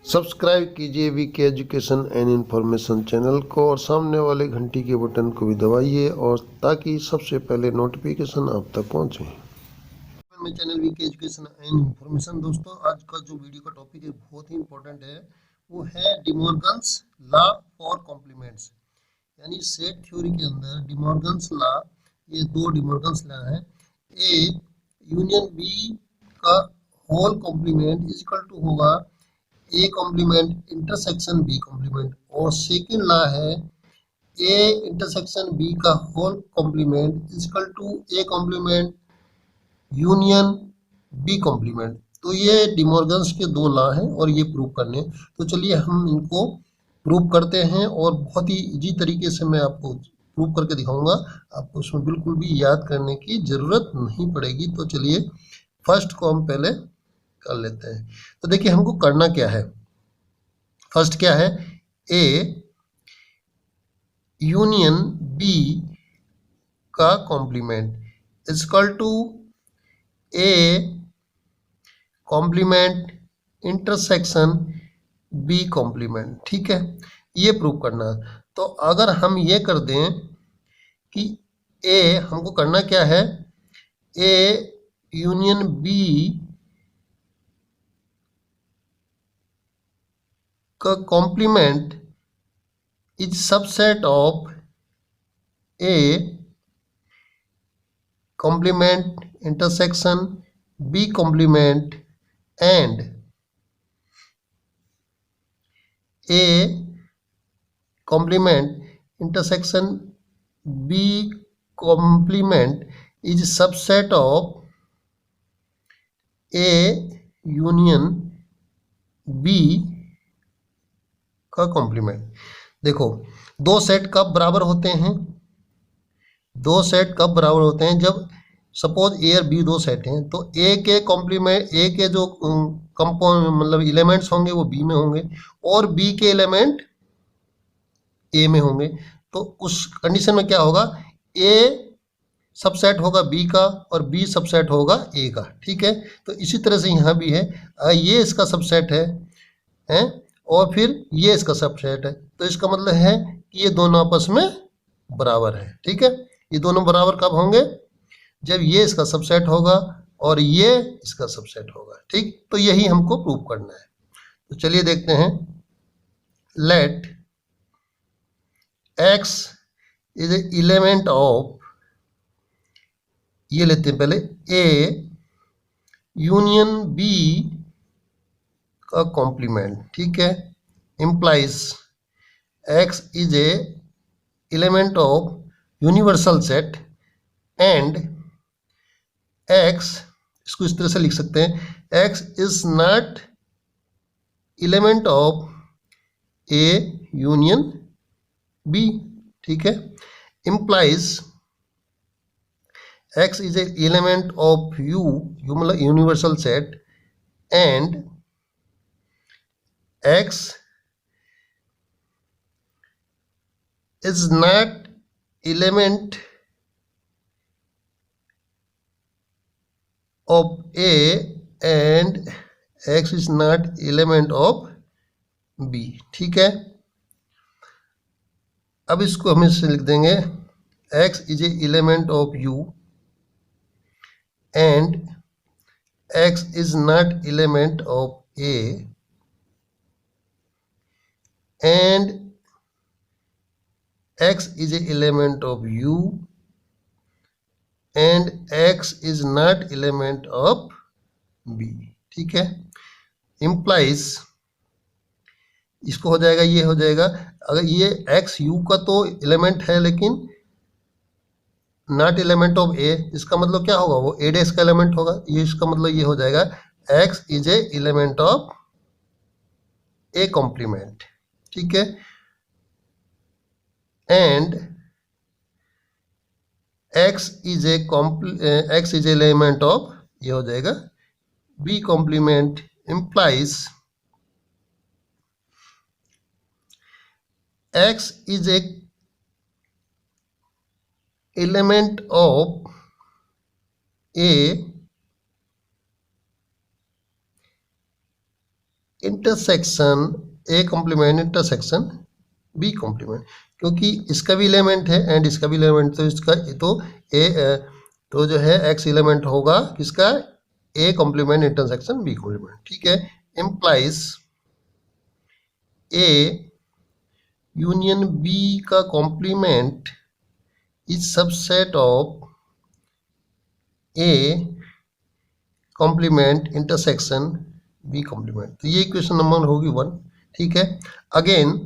Subscribe कीजिए VK education and information channel को और सामने वाले घंटी के बटन को भी दबाइए और ताकि सबसे पहले नोटिफिकेशन आप तक पहुंचे। मेरे channel VK education and information. दोस्तों, आज का जो वीडियो का टॉपिक है बहुत ही इंपॉर्टेंट है, वो है डिमॉर्गन्स लॉ फॉर कॉम्प्लीमेंट्स। यानी सेट थ्योरी के अंदर डिमॉर्गन्स लॉ, ये दो डिमॉर्गन्स लॉ है। ए यूनियन बी का whole complement is equal to होगा A complement intersection B complement, और सेकेंड लॉ है ए इंटरसेक्शन बी का whole complement is equal to A complement union B complement. तो ये डिमॉर्गन्स के दो लॉ हैं और ये प्रूव करने। तो चलिए हम इनको प्रूव करते हैं और बहुत ही इजी तरीके से मैं आपको प्रूव करके दिखाऊंगा। आपको उसमें बिल्कुल भी याद करने की जरूरत नहीं पड़ेगी। तो चलिए फर्स्ट को हम पहले कर लेते हैं। तो देखिए हमको करना क्या है। फर्स्ट क्या है, ए यूनियन बी का complement is equal to A complement intersection B complement. ठीक है, ये प्रूव करना। तो अगर हम ये कर दें कि ए, हमको करना क्या है, ए यूनियन बी का complement is subset of A complement intersection B complement and A complement intersection B complement is subset of A union B का कॉम्प्लीमेंट। देखो, दो सेट कब बराबर होते हैं, दो सेट कब बराबर होते हैं, जब सपोज ए और बी दो सेट हैं तो ए के कॉम्प्लीमेंट, ए के जो कंपाउंड मतलब एलिमेंट्स होंगे वो बी में होंगे और बी के एलिमेंट ए में होंगे। तो उस कंडीशन में क्या होगा, ए सबसेट होगा बी का और बी सबसेट होगा ए का। ठीक है, तो इसी तरह से यहाँ भी है, ये इसका सबसेट है और फिर ये इसका सबसेट है। तो इसका मतलब है कि ये दोनों आपस में बराबर है। ठीक है, ये दोनों बराबर कब होंगे, जब ये इसका सबसेट होगा और ये इसका सबसेट होगा। ठीक, तो यही हमको प्रूव करना है। तो चलिए देखते हैं। Let x is a element of, ये लेते हैं पहले, ए यूनियन बी का कॉम्प्लीमेंट। ठीक है, implies x is a element of universal set and x, इसको इस तरह से लिख सकते हैं, x is not element of a union b। ठीक है, implies x is a element of u मतलब universal set and x is not element of A and x is not element of B। ठीक है, अब इसको हम इससे लिख देंगे, x is a element of U and x is not element of A and x is a element of U and x is not element of B। ठीक है, implies, इसको हो जाएगा, ये हो जाएगा, अगर ये x u का तो एलिमेंट है लेकिन नॉट एलिमेंट ऑफ a, इसका मतलब क्या होगा, वो a डैश का एलिमेंट होगा। ये इसका मतलब ये हो जाएगा x is a element of a complement. ठीक है, and x is a element of, ये हो जाएगा b complement. implies x is a element of A intersection A complement intersection B complement, क्योंकि इसका भी एलिमेंट है एंड इसका भी एलिमेंट, तो इसका तो ए तो जो है एक्स एलिमेंट होगा किसका, A complement intersection B complement, ठीक है। इम्प्लाइज ए यूनियन बी का complement is subset of A complement intersection B complement, तो ये इक्वेशन नंबर होगी 1, ठीक है। Again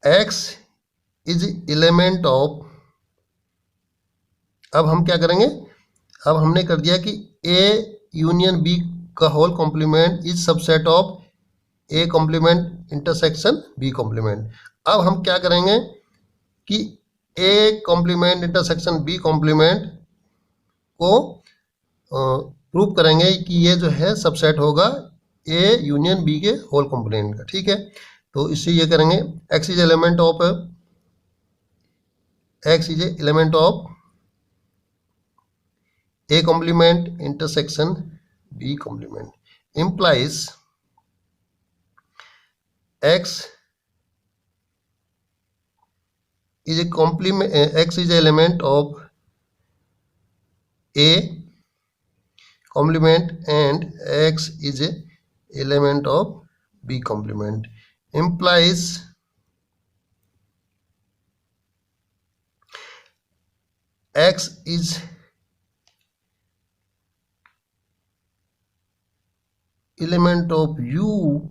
x is element of, अब हम क्या करेंगे, अब हमने कर दिया कि a यूनियन b का whole complement is subset of a complement intersection b complement. अब हम क्या करेंगे कि a complement intersection b complement को प्रूव करेंगे कि ये जो है सबसेट होगा a यूनियन b के होल कॉम्प्लीमेंट का, ठीक है। तो इससे ये करेंगे x is element of a complement intersection b complement, implies x is a complement, x is element of a complement and x is a element of b complement, implies x is element of u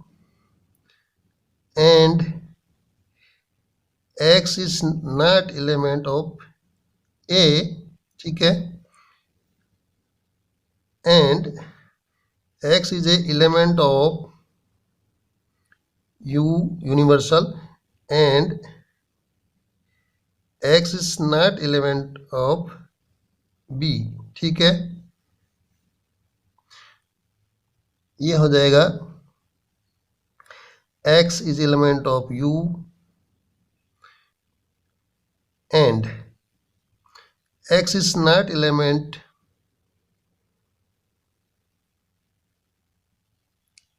and x is not element of a, ठीक है, and x is a element of u universal and x is not element of b, ठीक है। ये हो जाएगा x is element of u and x is not element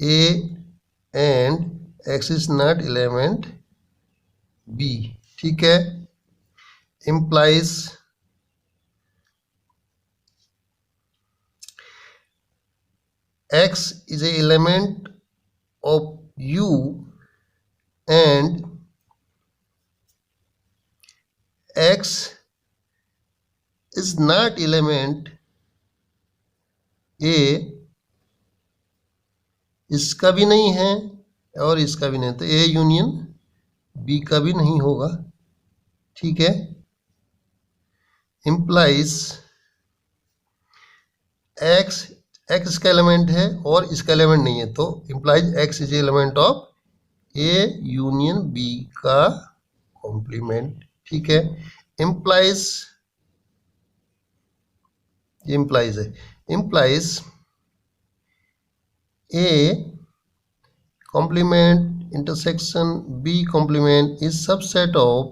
a and x is not element b, ठीक है। implies x is a element of u and x is not element a, इसका भी नहीं है और इसका भी नहीं, तो ए यूनियन बी का भी नहीं होगा, ठीक है। इम्प्लाइज एक्स, एक्स इसका एलिमेंट है और इसका एलिमेंट नहीं है, तो implies x is element of A union B का कॉम्प्लीमेंट, ठीक है। इम्प्लाइज, ये इम्प्लाइज है, implies A complement intersection B complement is subset of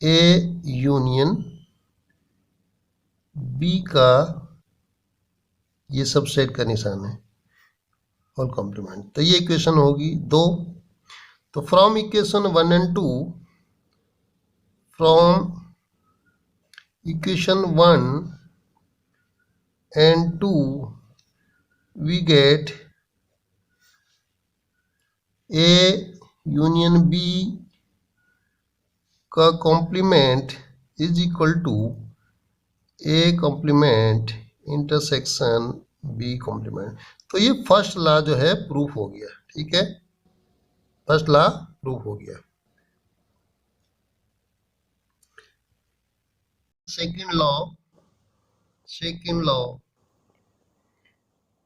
A union B का, ये सबसेट का निशान है होल कॉम्प्लीमेंट, तो ये इक्वेशन होगी 2। तो from equation 1 and 2, from equation 1 and 2 we get A union B का complement is equal to A complement intersection B complement. तो ये फर्स्ट लॉ जो है प्रूफ हो गया, ठीक है, फर्स्ट लॉ प्रूफ हो गया। Second law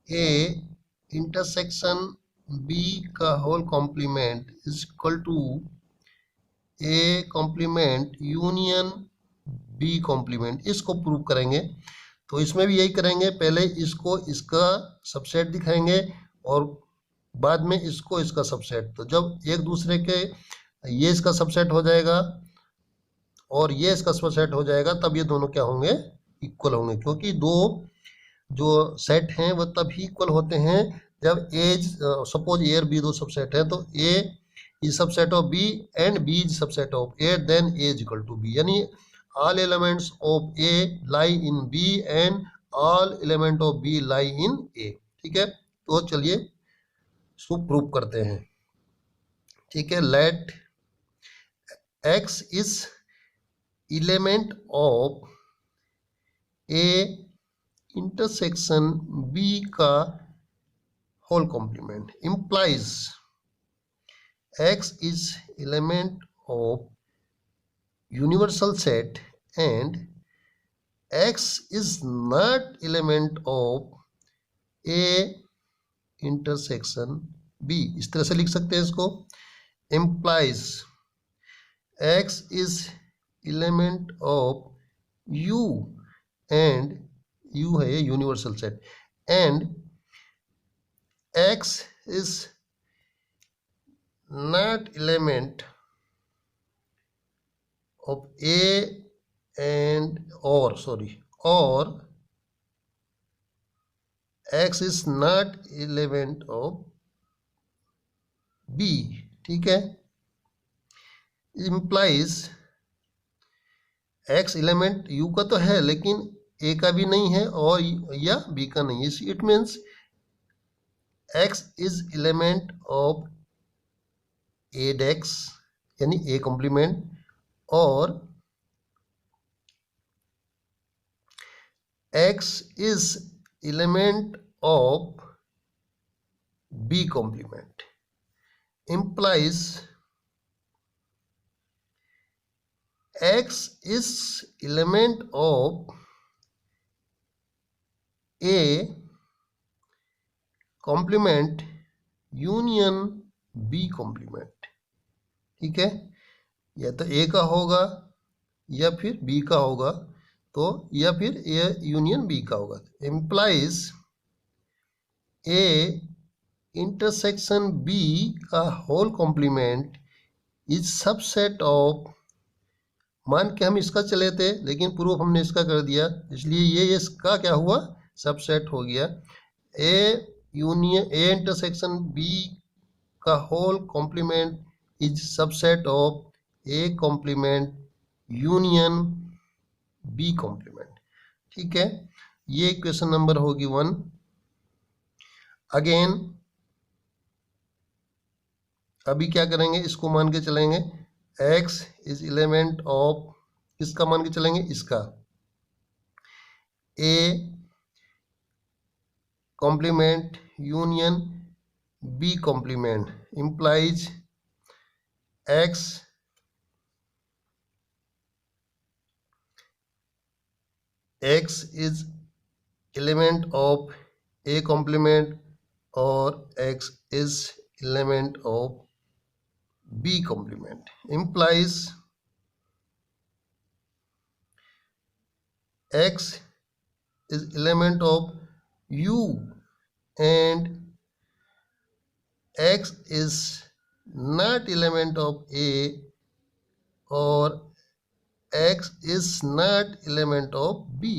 A intersection B का whole complement is equal to A complement union B complement, इसको प्रूव करेंगे। तो इसमें भी यही करेंगे, पहले इसको इसका सबसेट दिखाएंगे और बाद में इसको इसका सबसेट। तो जब एक दूसरे के ये इसका सबसेट हो जाएगा और ये इसका सबसेट हो जाएगा, तब ये दोनों क्या होंगे, इक्वल होंगे। क्योंकि दो जो सेट हैं वो तभी इक्वल होते हैं जब एज, सपोज ए और बी दो सबसेट है, तो A is subset of B and B is subset of A, then A is equal to B. यानी all elements of A lie in B and all element of B lie in A। ठीक है, तो चलिए इसको prove करते हैं। ठीक है, late X is element of A intersection B का whole complement implies X is element of universal set and X is not element of A intersection B। इस तरह से लिख सकते हैं इसको, implies X is element of U and U है universal set, and X is not element of A and or X is not element of B। ठीक है, implies X एलिमेंट U का तो है लेकिन A का भी नहीं है और या B का नहीं है। It means X is element of A डेक्स यानी A कॉम्प्लीमेंट, और X is element of B complement. implies X is element of A complement union B complement। ठीक है, या तो A का होगा या फिर B का होगा, तो या फिर A यूनियन B का होगा। implies A intersection B का whole complement is subset of, मान के हम इसका चले थे लेकिन प्रूफ हमने इसका कर दिया, इसलिए ये इसका क्या हुआ, सबसेट हो गया। A union A intersection B का whole complement is subset of A complement union B complement. ठीक है, ये क्वेश्चन नंबर होगी 1। अगेन अभी क्या करेंगे, इसको मान के चलेंगे X इज एलिमेंट ऑफ, किसका मान के चलेंगे, इसका A complement union B complement implies X is element of A complement और X is element of B complement। implies X is element of U and X is not element of A or X is not element of B।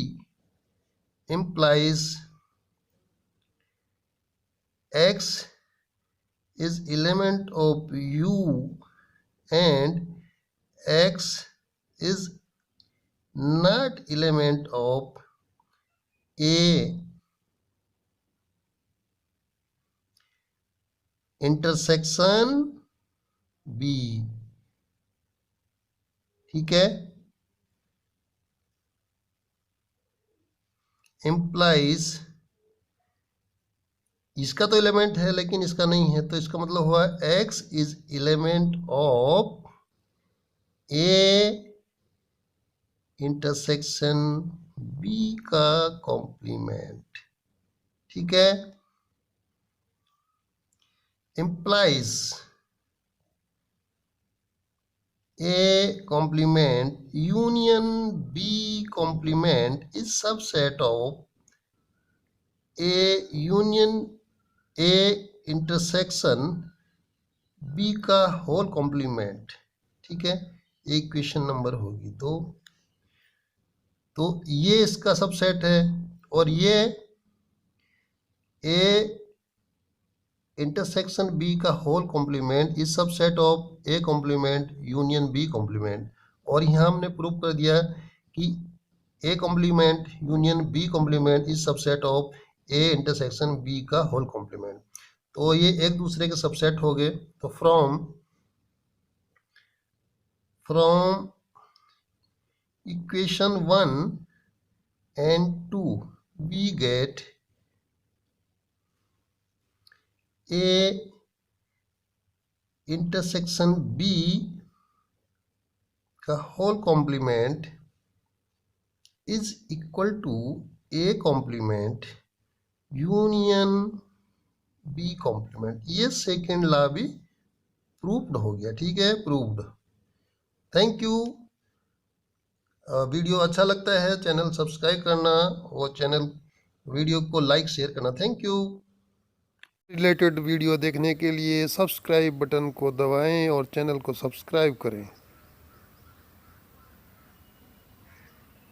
implies X is element of U and X is not element of A intersection B। ठीक है, implies इसका तो element है लेकिन इसका नहीं है, तो इसका मतलब हुआ X is element of A intersection B का कॉम्प्लीमेंट। ठीक है, implies A complement union B complement is subset of A union A intersection B का होल कॉम्प्लीमेंट। ठीक है, इक्वेशन नंबर होगी। तो ये इसका सबसेट है और ये ए इंटरसेक्शन बी का whole complement is subset of A complement union B complement. और यहाँ हमने प्रूव कर दिया कि A complement union B complement is subset of A intersection B का होल कॉम्प्लीमेंट। तो ये एक दूसरे के सबसेट हो गए। तो from equation 1 and 2 we get A intersection B का whole complement is equal to A complement union B complement. ये सेकेंड लॉ भी प्रूव्ड हो गया। ठीक है, प्रूव्ड। Thank you. वीडियो अच्छा लगता है चैनल सब्सक्राइब करना और चैनल वीडियो को लाइक शेयर करना। Thank you. रिलेटेड वीडियो देखने के लिए सब्सक्राइब बटन को दबाएं और चैनल को सब्सक्राइब करें।